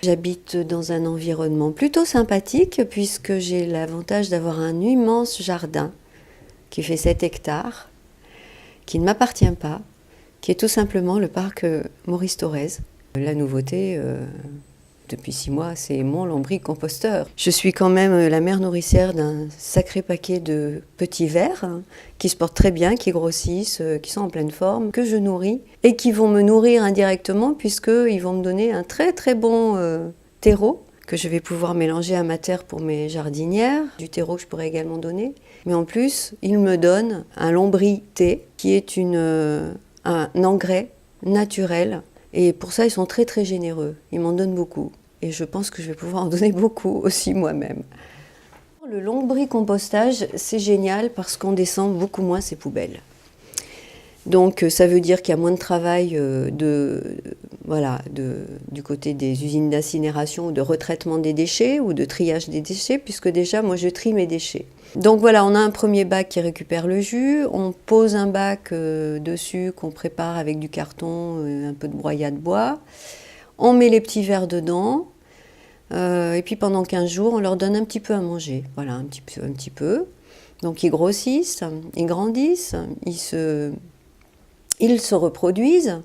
J'habite dans un environnement plutôt sympathique puisque j'ai l'avantage d'avoir un immense jardin qui fait 7 hectares, qui ne m'appartient pas, qui est tout simplement le parc Maurice Thorez. La nouveauté, depuis 6 mois, c'est mon lombricomposteur. Je suis quand même la mère nourricière d'un sacré paquet de petits vers qui se portent très bien, qui grossissent, qui sont en pleine forme, que je nourris et qui vont me nourrir indirectement puisqu'ils vont me donner un très très bon terreau que je vais pouvoir mélanger à ma terre pour mes jardinières, du terreau que je pourrais également donner. Mais en plus, ils me donnent un lombric-thé qui est un engrais naturel. Et pour ça, ils sont très très généreux. Ils m'en donnent beaucoup. Et je pense que je vais pouvoir en donner beaucoup aussi moi-même. Le lombricompostage, c'est génial parce qu'on descend beaucoup moins ses poubelles. Donc ça veut dire qu'il y a moins de travail du côté des usines d'incinération ou de retraitement des déchets ou de triage des déchets, puisque déjà moi je trie mes déchets. Donc voilà, on a un premier bac qui récupère le jus, on pose un bac dessus qu'on prépare avec du carton, un peu de broyat de bois, on met les petits verres dedans, et puis pendant 15 jours on leur donne un petit peu à manger, voilà, un petit peu. Donc ils grossissent, ils grandissent, ils se reproduisent,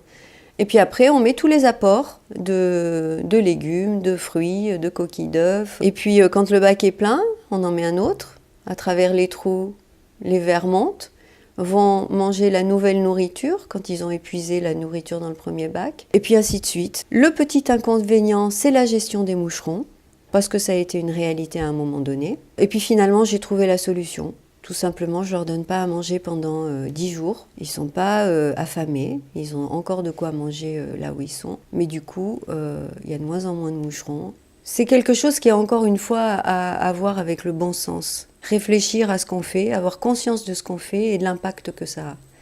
et puis après on met tous les apports de légumes, de fruits, de coquilles d'œufs. Et puis quand le bac est plein, on en met un autre. À travers les trous, les vers montent, vont manger la nouvelle nourriture quand ils ont épuisé la nourriture dans le premier bac, et puis ainsi de suite. Le petit inconvénient, c'est la gestion des moucherons, parce que ça a été une réalité à un moment donné. Et puis finalement, j'ai trouvé la solution. Tout simplement, je leur donne pas à manger pendant 10 jours. Ils sont pas affamés, ils ont encore de quoi manger là où ils sont. Mais du coup, il y a de moins en moins de moucherons. C'est quelque chose qui a encore une fois à voir avec le bon sens. Réfléchir à ce qu'on fait, avoir conscience de ce qu'on fait et de l'impact que ça a.